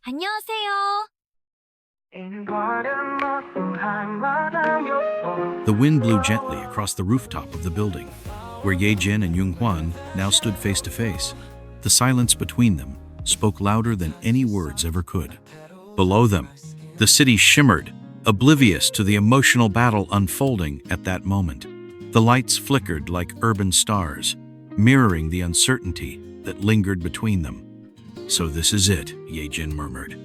안녕하세요. The wind blew gently across the rooftop of the building, where Ye-jin and Young-hwan now stood face to face. The silence between them spoke louder than any words ever could. Below them, the city shimmered, oblivious to the emotional battle unfolding at that moment. The lights flickered like urban stars, mirroring the uncertainty that lingered between them. "So this is it," Ye-jin murmured,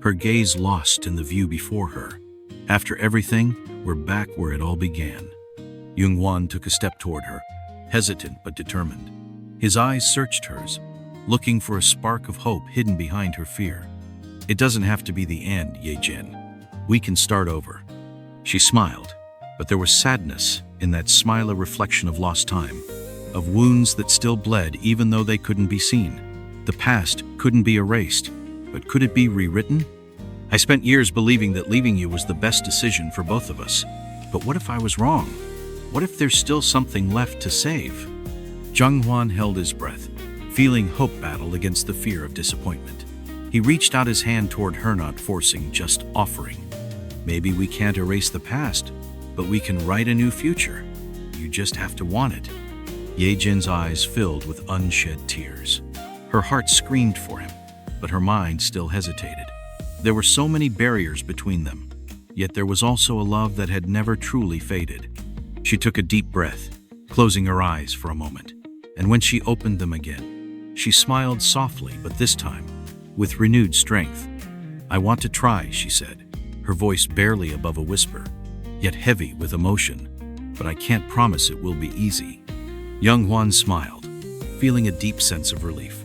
her gaze lost in the view before her. "After everything, we're back where it all began." Young-hwan took a step toward her, hesitant but determined. His eyes searched hers, looking for a spark of hope hidden behind her fear. "It doesn't have to be the end, Ye-jin. We can start over." She smiled, but there was sadness in that smile, a reflection of lost time, of wounds that still bled even though they couldn't be seen. The past couldn't be erased, but could it be rewritten? "I spent years believing that leaving you was the best decision for both of us. But what if I was wrong? What if there's still something left to save?" Jung-hwan held his breath, feeling hope battle against the fear of disappointment. He reached out his hand toward her, not forcing, just offering. "Maybe we can't erase the past, but we can write a new future. You just have to want it." Ye-jin's eyes filled with unshed tears. Her heart screamed for him, but her mind still hesitated. There were so many barriers between them, yet there was also a love that had never truly faded. She took a deep breath, closing her eyes for a moment, and when she opened them again, she smiled softly, but this time with renewed strength. "I want to try," she said, her voice barely above a whisper, yet heavy with emotion, "but I can't promise it will be easy." Young-hwan smiled, feeling a deep sense of relief.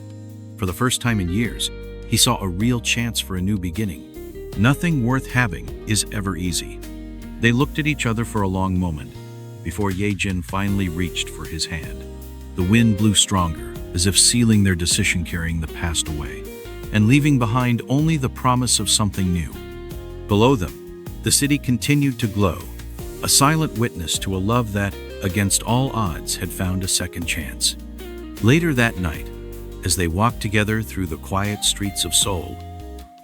For the first time in years, he saw a real chance for a new beginning. Nothing worth having is ever easy. They looked at each other for a long moment, before Ye-jin finally reached for his hand. The wind blew stronger, as if sealing their decision, carrying the past away, and leaving behind only the promise of something new. Below them, the city continued to glow, a silent witness to a love that, against all odds, had found a second chance. Later that night, as they walked together through the quiet streets of Seoul,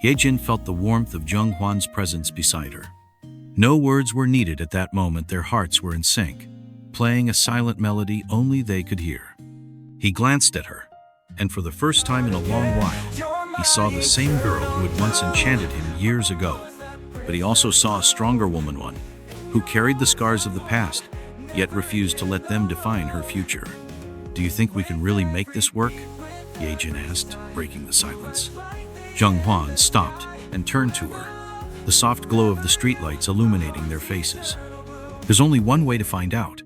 Ye-jin felt the warmth of Jung-hwan's presence beside her. No words were needed at that moment. Their hearts were in sync, playing a silent melody only they could hear. He glanced at her, and for the first time in a long while, he saw the same girl who had once enchanted him years ago. But he also saw a stronger woman, one who carried the scars of the past, yet refused to let them define her future. "Do you think we can really make this work?" Ye-jin asked, breaking the silence. Jung-hwan stopped and turned to her, the soft glow of the streetlights illuminating their faces. "There's only one way to find out."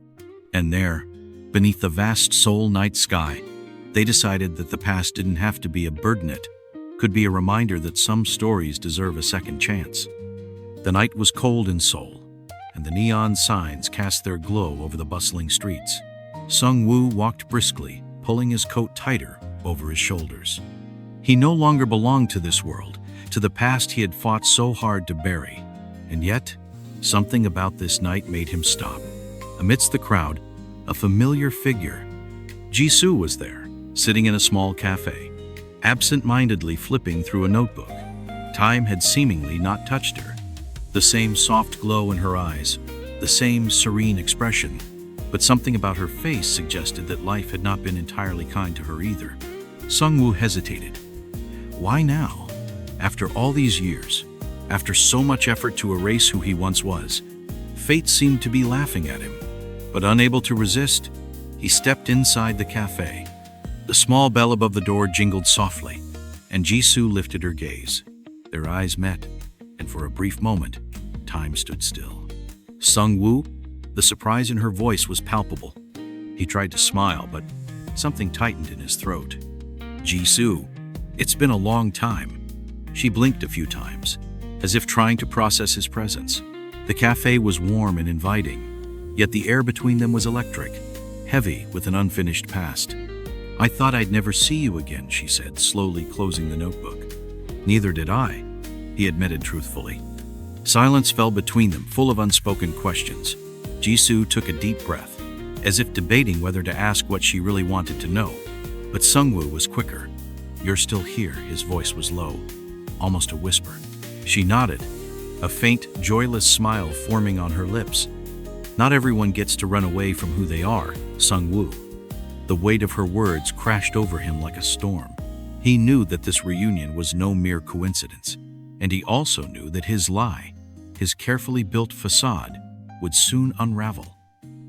And there, beneath the vast Seoul night sky, they decided that the past didn't have to be a burden. It could be a reminder that some stories deserve a second chance. The night was cold in Seoul, and the neon signs cast their glow over the bustling streets. Sung-woo walked briskly, pulling his coat tighter over his shoulders. He no longer belonged to this world, to the past he had fought so hard to bury. And yet, something about this night made him stop. Amidst the crowd, a familiar figure. Jisoo was there, sitting in a small cafe, absent-mindedly flipping through a notebook. Time had seemingly not touched her. The same soft glow in her eyes, the same serene expression, but something about her face suggested that life had not been entirely kind to her either. Sung-woo hesitated. Why now? After all these years, after so much effort to erase who he once was, fate seemed to be laughing at him. But unable to resist, he stepped inside the cafe. The small bell above the door jingled softly, and Jisoo lifted her gaze. Their eyes met, and for a brief moment, time stood still. Sung-woo? The surprise in her voice was palpable. He tried to smile, but something tightened in his throat. "Jisoo, it's been a long time." She blinked a few times, as if trying to process his presence. The cafe was warm and inviting, yet the air between them was electric, heavy with an unfinished past. "I thought I'd never see you again," she said, slowly closing the notebook. "Neither did I," he admitted truthfully. Silence fell between them, full of unspoken questions. Jisoo took a deep breath, as if debating whether to ask what she really wanted to know. But Sung-woo was quicker. "You're still here," his voice was low, almost a whisper. She nodded, a faint, joyless smile forming on her lips. Not everyone gets to run away from who they are, Sung-woo. The weight of her words crashed over him like a storm. He knew that this reunion was no mere coincidence, and he also knew that his lie, his carefully built facade, would soon unravel.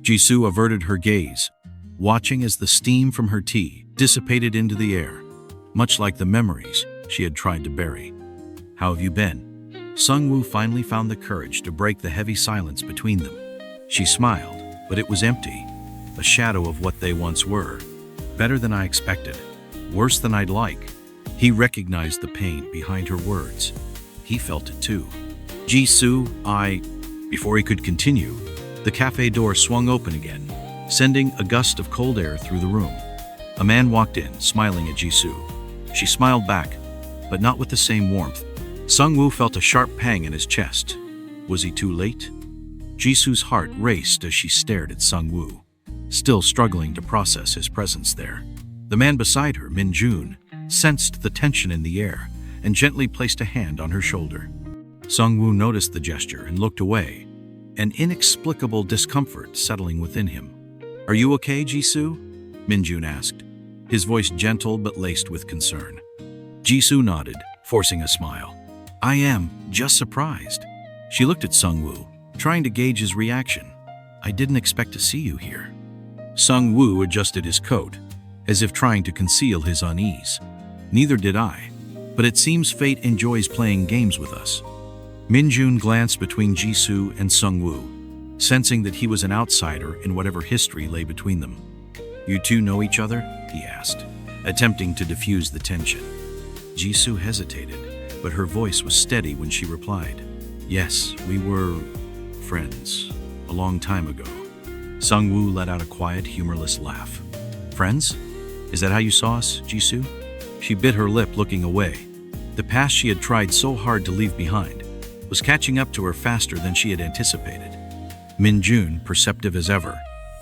Jisoo averted her gaze, watching as the steam from her tea dissipated into the air, much like the memories she had tried to bury. "How have you been?" Sung-woo finally found the courage to break the heavy silence between them. She smiled, but it was empty, a shadow of what they once were. "Better than I expected. Worse than I'd like." He recognized the pain behind her words. He felt it too. "Jisoo, Before he could continue, the cafe door swung open again, sending a gust of cold air through the room. A man walked in, smiling at Jisoo. She smiled back, but not with the same warmth. Sung-woo felt a sharp pang in his chest. Was he too late? Jisoo's heart raced as she stared at Sung-woo, still struggling to process his presence there. The man beside her, Min-jun, sensed the tension in the air and gently placed a hand on her shoulder. Sung-woo noticed the gesture and looked away, an inexplicable discomfort settling within him. "Are you okay, Jisoo?" Min-jun asked, his voice gentle but laced with concern. Jisoo nodded, forcing a smile. "I am just surprised." She looked at Sung-woo, trying to gauge his reaction. "I didn't expect to see you here." Sung-woo adjusted his coat, as if trying to conceal his unease. "Neither did I, but it seems fate enjoys playing games with us." Min-jun glanced between Jisoo and Sung-woo, sensing that he was an outsider in whatever history lay between them. "You two know each other?" he asked, attempting to diffuse the tension. Jisoo hesitated, but her voice was steady when she replied, "Yes, we were friends a long time ago." Sung-woo let out a quiet, humorless laugh. "Friends? Is that how you saw us, Jisoo?" She bit her lip, looking away. The past she had tried so hard to leave behind was catching up to her faster than she had anticipated. Min-jun, perceptive as ever,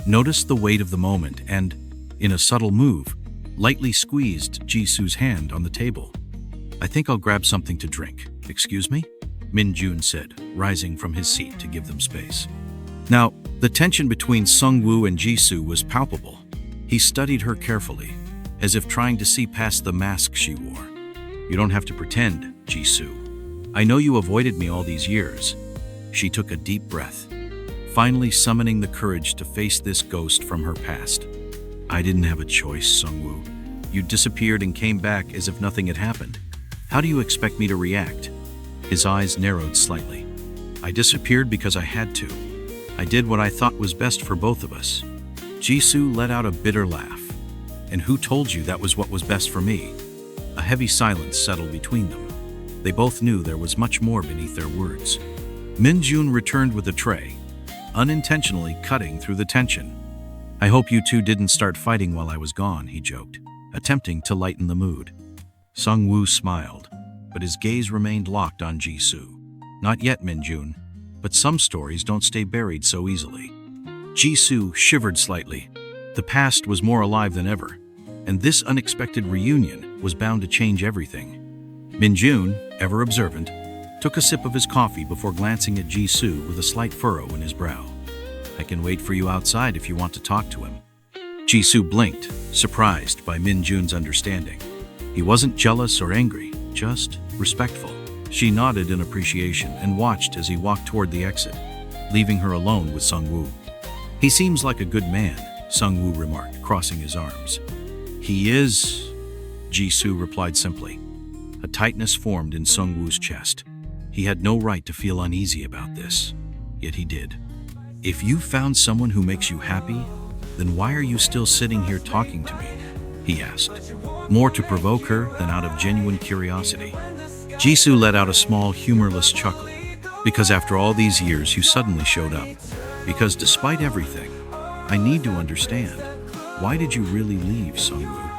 noticed the weight of the moment and, in a subtle move, lightly squeezed Jisoo's hand on the table. "I think I'll grab something to drink. Excuse me?" Min-jun said, rising from his seat to give them space. Now, the tension between Sung-woo and Jisoo was palpable. He studied her carefully, as if trying to see past the mask she wore. "You don't have to pretend, Jisoo. I know you avoided me all these years." She took a deep breath, finally summoning the courage to face this ghost from her past. "I didn't have a choice, Sung-woo. You disappeared and came back as if nothing had happened. How do you expect me to react?" His eyes narrowed slightly. "I disappeared because I had to. I did what I thought was best for both of us." Jisoo let out a bitter laugh. "And who told you that was what was best for me?" A heavy silence settled between them. They both knew there was much more beneath their words. Min-jun returned with a tray, unintentionally cutting through the tension. "I hope you two didn't start fighting while I was gone," he joked, attempting to lighten the mood. Sung-woo smiled, but his gaze remained locked on Jisoo. "Not yet, Min-jun, but some stories don't stay buried so easily." Jisoo shivered slightly. The past was more alive than ever, and this unexpected reunion was bound to change everything. Min-jun, ever observant, took a sip of his coffee before glancing at Jisoo with a slight furrow in his brow. "I can wait for you outside if you want to talk to him." Jisoo blinked, surprised by Min-jun's understanding. He wasn't jealous or angry, just respectful. She nodded in appreciation and watched as he walked toward the exit, leaving her alone with Sung-woo. "He seems like a good man," Sung-woo remarked, crossing his arms. "He is," Jisoo replied simply. A tightness formed in Sung-woo's chest. He had no right to feel uneasy about this, yet he did. "If you found someone who makes you happy, then why are you still sitting here talking to me?" he asked, more to provoke her than out of genuine curiosity. Jisoo let out a small, humorless chuckle. "Because after all these years, you suddenly showed up. Because despite everything, I need to understand. Why did you really leave, Sung-woo?"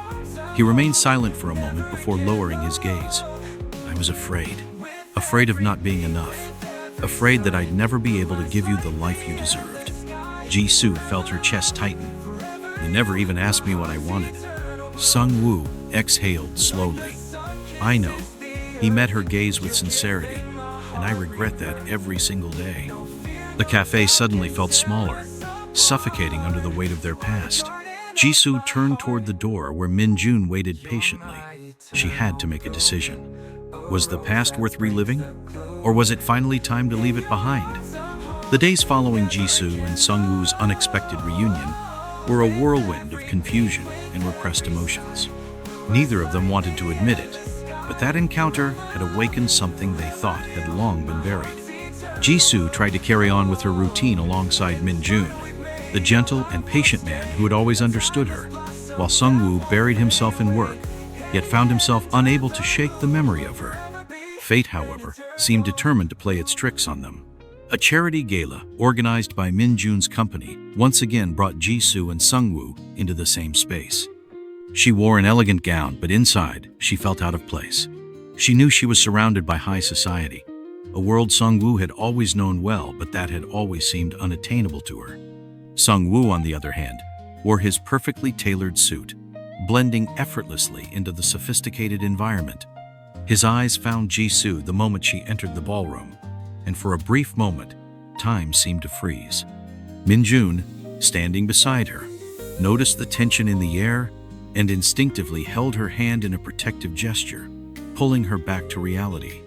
He remained silent for a moment before lowering his gaze. "I was afraid. Afraid of not being enough. Afraid that I'd never be able to give you the life you deserved." Jisoo felt her chest tighten. "You never even asked me what I wanted." Sung-woo exhaled slowly. I know. He met her gaze with sincerity, and I regret that every single day. The cafe suddenly felt smaller, suffocating under the weight of their past. Jisoo turned toward the door where Min-jun waited patiently. She had to make a decision. Was the past worth reliving? Or was it finally time to leave it behind? The days following Jisoo and Sung-woo's unexpected reunion were a whirlwind of confusion and repressed emotions. Neither of them wanted to admit it, but that encounter had awakened something they thought had long been buried. Jisoo tried to carry on with her routine alongside Min-jun, the gentle and patient man who had always understood her, while Sung-woo buried himself in work, yet found himself unable to shake the memory of her. Fate, however, seemed determined to play its tricks on them. A charity gala organized by Min-jun's company once again brought Jisoo and Sung-woo into the same space. She wore an elegant gown, but inside, she felt out of place. She knew she was surrounded by high society, a world Sung-woo had always known well, but that had always seemed unattainable to her. Sung-woo, on the other hand, wore his perfectly tailored suit, blending effortlessly into the sophisticated environment. His eyes found Jisoo the moment she entered the ballroom, and for a brief moment, time seemed to freeze. Min-jun, standing beside her, noticed the tension in the air and instinctively held her hand in a protective gesture, pulling her back to reality.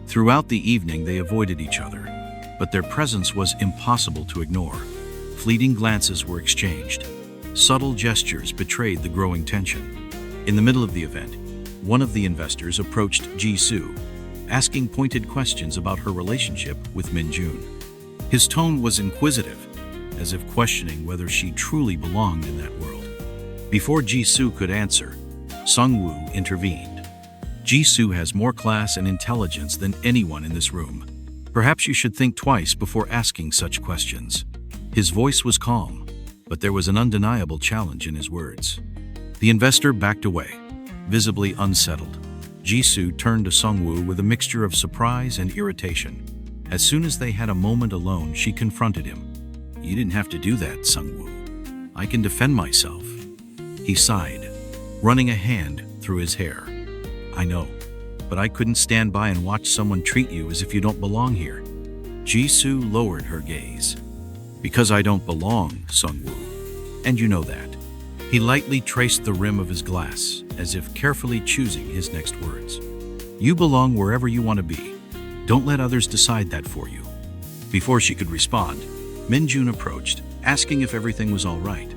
Throughout the evening, they avoided each other, but their presence was impossible to ignore. Fleeting glances were exchanged. Subtle gestures betrayed the growing tension. In the middle of the event, one of the investors approached Jisoo, asking pointed questions about her relationship with Min-jun. His tone was inquisitive, as if questioning whether she truly belonged in that world. Before Jisoo could answer, Sung-woo intervened. Jisoo has more class and intelligence than anyone in this room. Perhaps you should think twice before asking such questions. His voice was calm, but there was an undeniable challenge in his words. The investor backed away, visibly unsettled. Jisoo turned to Sung-woo with a mixture of surprise and irritation. As soon as they had a moment alone, she confronted him. "You didn't have to do that, Sung-woo. I can defend myself." He sighed, running a hand through his hair. "I know, but I couldn't stand by and watch someone treat you as if you don't belong here." Jisoo lowered her gaze. "Because I don't belong, Sung-woo, and you know that." He lightly traced the rim of his glass, as if carefully choosing his next words. "You belong wherever you want to be. Don't let others decide that for you." Before she could respond, Min-jun approached, asking if everything was all right.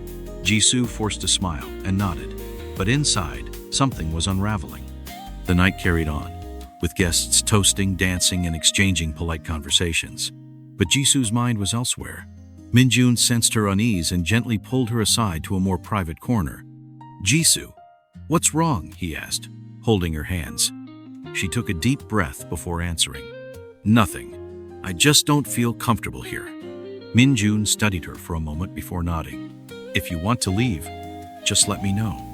Jisoo forced a smile and nodded, but inside, something was unraveling. The night carried on, with guests toasting, dancing, and exchanging polite conversations. But Jisoo's mind was elsewhere. Min-jun sensed her unease and gently pulled her aside to a more private corner. "Jisoo, what's wrong?" he asked, holding her hands. She took a deep breath before answering. "Nothing. I just don't feel comfortable here." Min-jun studied her for a moment before nodding. "If you want to leave, just let me know."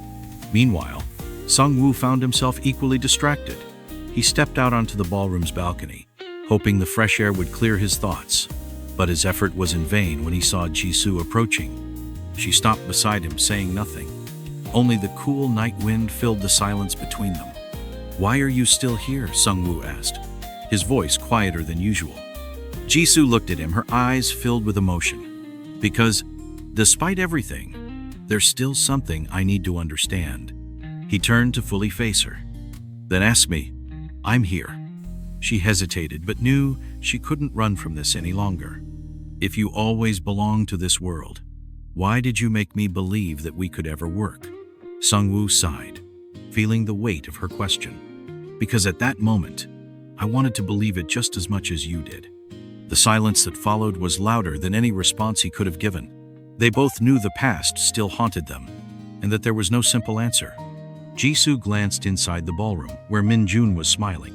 Meanwhile, Sung-woo found himself equally distracted. He stepped out onto the ballroom's balcony, hoping the fresh air would clear his thoughts. But his effort was in vain when he saw Jisoo approaching. She stopped beside him, saying nothing. Only the cool night wind filled the silence between them. "Why are you still here?" Sung-woo asked, his voice quieter than usual. Jisoo looked at him, her eyes filled with emotion. "Because, despite everything, there's still something I need to understand." He turned to fully face her. "Then ask me. I'm here." She hesitated, but knew she couldn't run from this any longer. "If you always belonged to this world, why did you make me believe that we could ever work?" Sung-woo sighed, feeling the weight of her question. "Because at that moment, I wanted to believe it just as much as you did." The silence that followed was louder than any response he could have given. They both knew the past still haunted them, and that there was no simple answer. Jisoo glanced inside the ballroom, where Min-jun was smiling,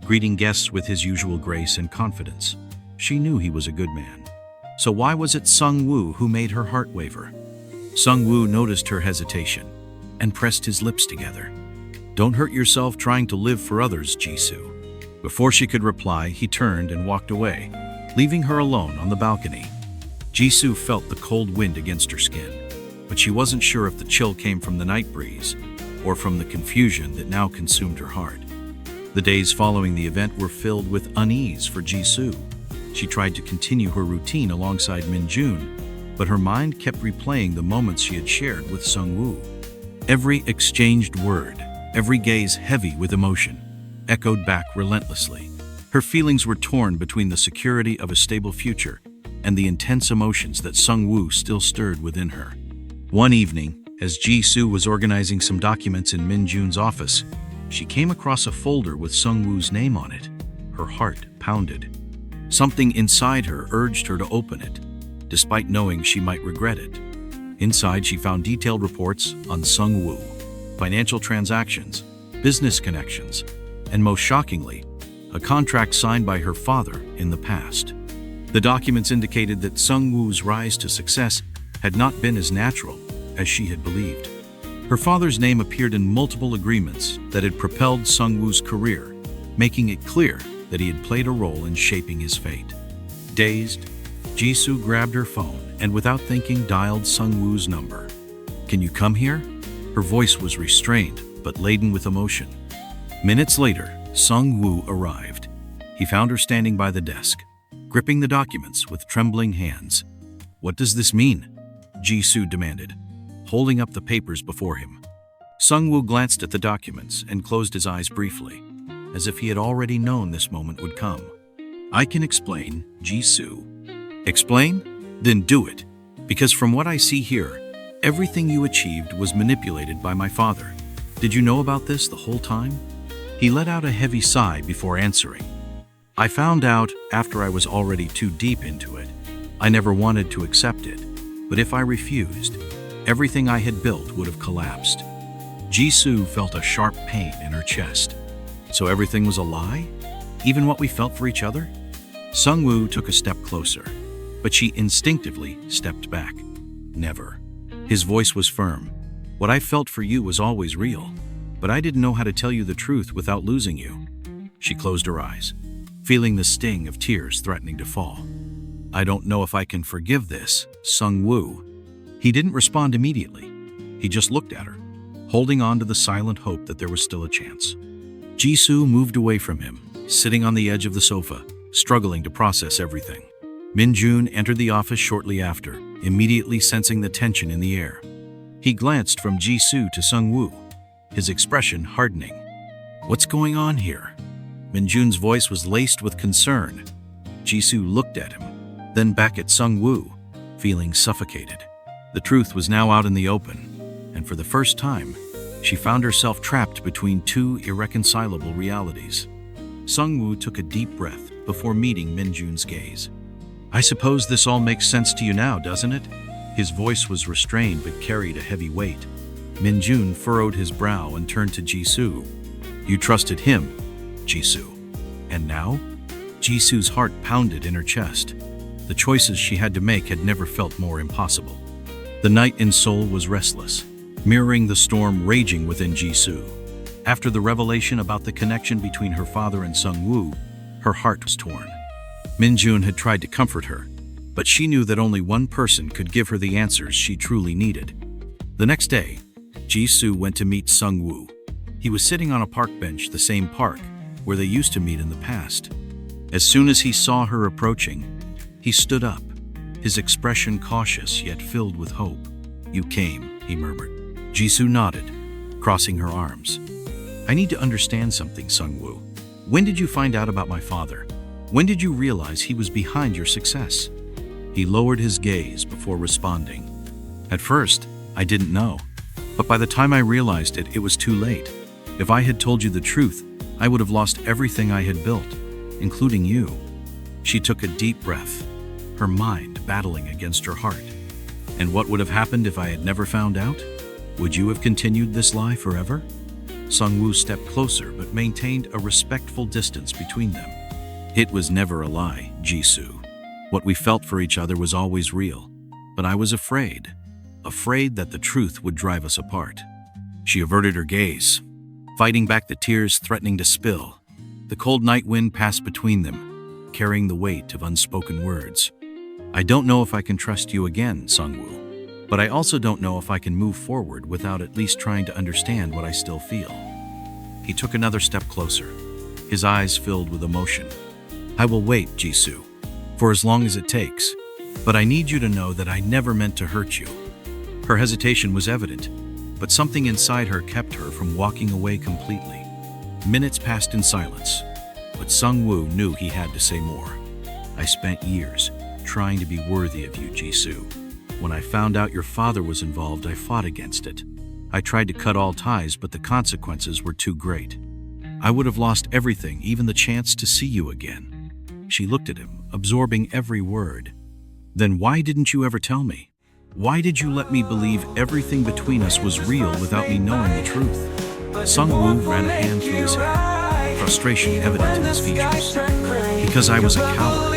greeting guests with his usual grace and confidence. She knew he was a good man. So why was it Sung-woo who made her heart waver? Sung-woo noticed her hesitation and pressed his lips together. "Don't hurt yourself trying to live for others, Jisoo." Before she could reply, he turned and walked away, leaving her alone on the balcony. Jisoo felt the cold wind against her skin, but she wasn't sure if the chill came from the night breeze or from the confusion that now consumed her heart. The days following the event were filled with unease for Jisoo. She tried to continue her routine alongside Minjun, but her mind kept replaying the moments she had shared with Sungwoo. Every exchanged word, every gaze heavy with emotion, echoed back relentlessly. Her feelings were torn between the security of a stable future and the intense emotions that Sungwoo still stirred within her. One evening, as Jisoo was organizing some documents in Minjun's office, she came across a folder with Sungwoo's name on it. Her heart pounded. Something inside her urged her to open it, despite knowing she might regret it. Inside, she found detailed reports on Sungwoo, financial transactions, business connections, and most shockingly, a contract signed by her father in the past. The documents indicated that Sungwoo's rise to success had not been as natural as she had believed. Her father's name appeared in multiple agreements that had propelled Sungwoo's career, making it clear that he had played a role in shaping his fate. Dazed, Jisoo grabbed her phone and without thinking dialed Sungwoo's number. "Can you come here?" Her voice was restrained but laden with emotion. Minutes later, Sungwoo arrived. He found her standing by the desk, gripping the documents with trembling hands. "What does this mean?" Jisoo demanded, holding up the papers before him. Sungwoo glanced at the documents and closed his eyes briefly, as if he had already known this moment would come. "I can explain, Jisoo." "Explain? Then do it. Because from what I see here, everything you achieved was manipulated by my father. Did you know about this the whole time?" He let out a heavy sigh before answering. "I found out after I was already too deep into it. I never wanted to accept it, but if I refused, everything I had built would have collapsed." Jisoo felt a sharp pain in her chest. So everything was a lie? Even what we felt for each other? Sungwoo took a step closer, but she instinctively stepped back. "Never." His voice was firm. "What I felt for you was always real, but I didn't know how to tell you the truth without losing you." She closed her eyes, feeling the sting of tears threatening to fall. "I don't know if I can forgive this, Sungwoo." He didn't respond immediately. He just looked at her, holding on to the silent hope that there was still a chance. Jisoo moved away from him, sitting on the edge of the sofa, struggling to process everything. Minjun entered the office shortly after, immediately sensing the tension in the air. He glanced from Jisoo to Sungwoo, his expression hardening. "What's going on here?" Minjun's voice was laced with concern. Jisoo looked at him, then back at Sungwoo, feeling suffocated. The truth was now out in the open, and for the first time, she found herself trapped between two irreconcilable realities. Sungwoo took a deep breath before meeting Minjun's gaze. "I suppose this all makes sense to you now, doesn't it?" His voice was restrained but carried a heavy weight. Minjun furrowed his brow and turned to Jisoo. "You trusted him, Jisoo. And now?" Jisoo's heart pounded in her chest. The choices she had to make had never felt more impossible. The night in Seoul was restless, mirroring the storm raging within Jisoo. After the revelation about the connection between her father and Sungwoo, her heart was torn. Minjun had tried to comfort her, but she knew that only one person could give her the answers she truly needed. The next day, Jisoo went to meet Sungwoo. He was sitting on a park bench, the same park where they used to meet in the past. As soon as he saw her approaching, he stood up, his expression cautious yet filled with hope. "You came," he murmured. Jisoo nodded, crossing her arms. "I need to understand something, Sungwoo. When did you find out about my father? When did you realize he was behind your success?" He lowered his gaze before responding. "At first, I didn't know. But by the time I realized it, it was too late. If I had told you the truth, I would have lost everything I had built, including you." She took a deep breath, her mind battling against her heart. "And what would have happened if I had never found out? Would you have continued this lie forever?" Sungwoo stepped closer but maintained a respectful distance between them. "It was never a lie, Jisoo. What we felt for each other was always real. But I was afraid that the truth would drive us apart." She averted her gaze, fighting back the tears threatening to spill. The cold night wind passed between them, carrying the weight of unspoken words. "I don't know if I can trust you again, Sungwoo." but I also don't know if I can move forward without at least trying to understand what I still feel. He took another step closer, his eyes filled with emotion. I will wait, Jisoo, for as long as it takes, but I need you to know that I never meant to hurt you. Her hesitation was evident, but something inside her kept her from walking away completely. Minutes passed in silence, but Sung-woo knew he had to say more. I spent years trying to be worthy of you, Jisoo. When I found out your father was involved, I fought against it. I tried to cut all ties, but the consequences were too great. I would have lost everything, even the chance to see you again. She looked at him, absorbing every word. Then why didn't you ever tell me? Why did you let me believe everything between us was real without me knowing the truth? Sung-woo ran a hand through his hair, frustration evident in his features. Because I was a coward.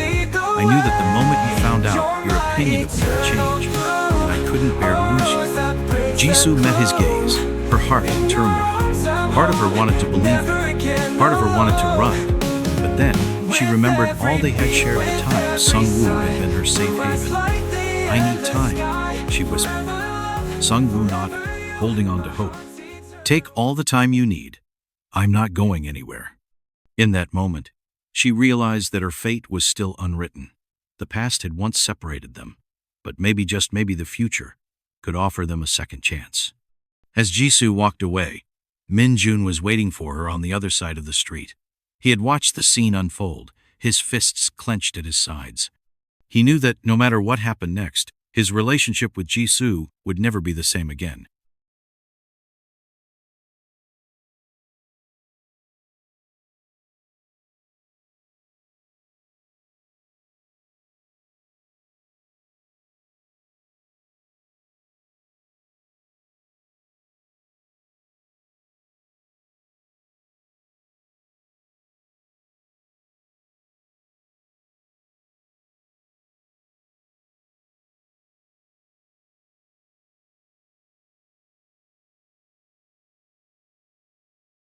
I knew that the moment you found out, your opinion of me would change, and I couldn't bear to lose you. Jisoo met his gaze, her heart in turmoil. Part of her wanted to believe him, part of her wanted to run, but then she remembered all they had shared at the time. Sung-woo had been her safe haven. I need time, she whispered. Sung-woo nodded, holding on to hope. Take all the time you need. I'm not going anywhere. In that moment, she realized that her fate was still unwritten. The past had once separated them, but maybe, just maybe, the future could offer them a second chance. As Jisoo walked away, Min-jun was waiting for her on the other side of the street. He had watched the scene unfold, his fists clenched at his sides. He knew that no matter what happened next, his relationship with Jisoo would never be the same again.